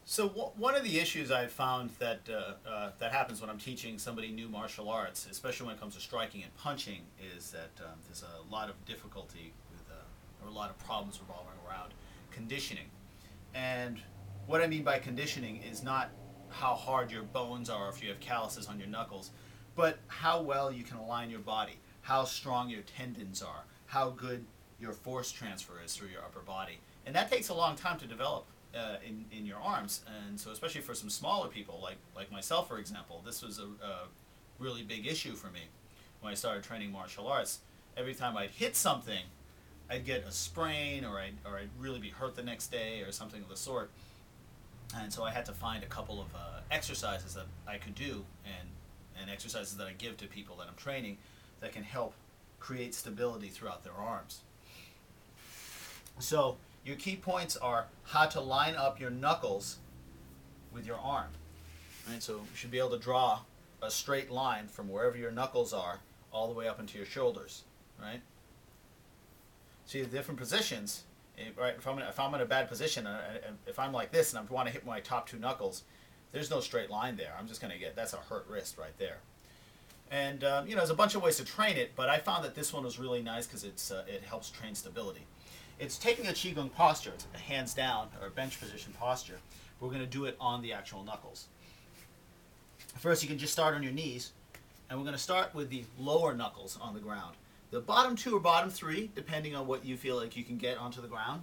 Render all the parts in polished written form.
So one of the issues I've found that that happens when I'm teaching somebody new martial arts, especially when it comes to striking and punching, is that there's a lot of difficulty with, or a lot of problems revolving around conditioning. And what I mean by conditioning is not how hard your bones are, if you have calluses on your knuckles, but how well you can align your body, how strong your tendons are, how good your force transfer is through your upper body. And that takes a long time to develop in your arms. And so especially for some smaller people, like myself, for example, this was a really big issue for me when I started training martial arts. Every time I'd hit something, I'd get a sprain, or I'd really be hurt the next day or something of the sort. And so I had to find a couple of exercises that I could do, and exercises that I give to people that I'm training that can help create stability throughout their arms. So your key points are how to line up your knuckles with your arm. Right? So you should be able to draw a straight line from wherever your knuckles are all the way up into your shoulders. Right? See the different positions. Right? If I'm in a bad position, if I'm like this and I want to hit my top two knuckles, there's no straight line there. I'm just going to that's a hurt wrist right there. And there's a bunch of ways to train it, but I found that this one was really nice because it helps train stability. It's taking a Qigong posture. It's a hands down or bench position posture. We're going to do it on the actual knuckles. First, you can just start on your knees, and we're going to start with the lower knuckles on the ground. The bottom two or bottom three, depending on what you feel like you can get onto the ground.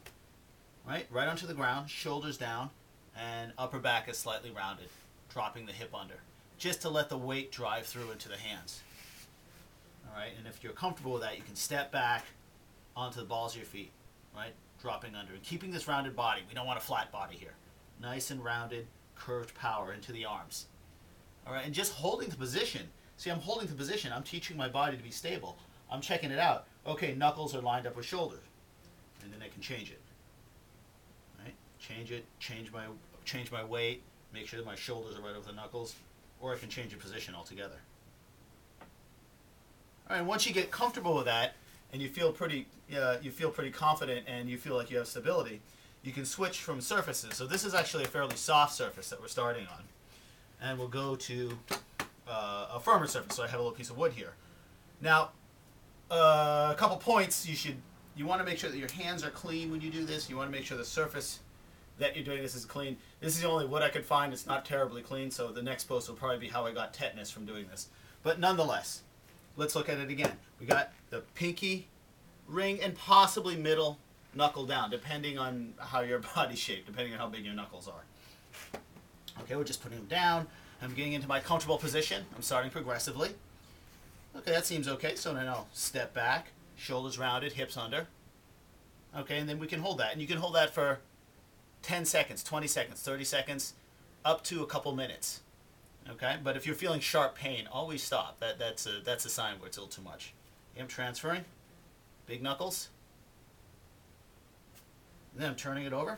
Right onto the ground, shoulders down, and upper back is slightly rounded, dropping the hip under, just to let the weight drive through into the hands. All right, and if you're comfortable with that, you can step back onto the balls of your feet, right, dropping under, and keeping this rounded body. We don't want a flat body here. Nice and rounded, curved power into the arms. All right, and just holding the position. See, I'm holding the position. I'm teaching my body to be stable. I'm checking it out. Okay, knuckles are lined up with shoulders, and then I can change it. Right, change it, change my weight, make sure that my shoulders are right over the knuckles, or I can change the position altogether. All right, once you get comfortable with that, and you feel pretty confident, and you feel like you have stability, you can switch from surfaces. So this is actually a fairly soft surface that we're starting on, and we'll go to a firmer surface. So I have a little piece of wood here. Now, a couple points: you want to make sure that your hands are clean when you do this. You want to make sure the surface that you're doing this is clean. This is the only wood I could find. It's not terribly clean, so the next post will probably be how I got tetanus from doing this. But nonetheless, let's look at it again. We got the pinky, ring, and possibly middle knuckle down, depending on how your body's shaped, depending on how big your knuckles are. Okay, we're just putting them down. I'm getting into my comfortable position. I'm starting progressively. Okay, that seems okay. So then I'll step back, shoulders rounded, hips under. Okay, and then we can hold that. And you can hold that for 10 seconds, 20 seconds, 30 seconds, up to a couple minutes. Okay, but if you're feeling sharp pain, always stop. That's a sign where it's a little too much. I'm transferring, big knuckles. And then I'm turning it over.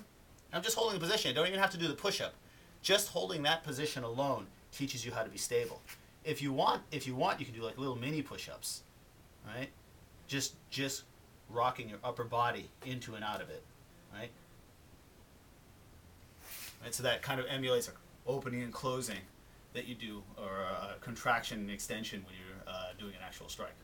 I'm just holding the position. I don't even have to do the push-up. Just holding that position alone teaches you how to be stable. If you want, you can do like little mini push-ups, right? Just rocking your upper body into and out of it, right? So that kind of emulates an opening and closing that you do, or a contraction and extension when you're doing an actual strike.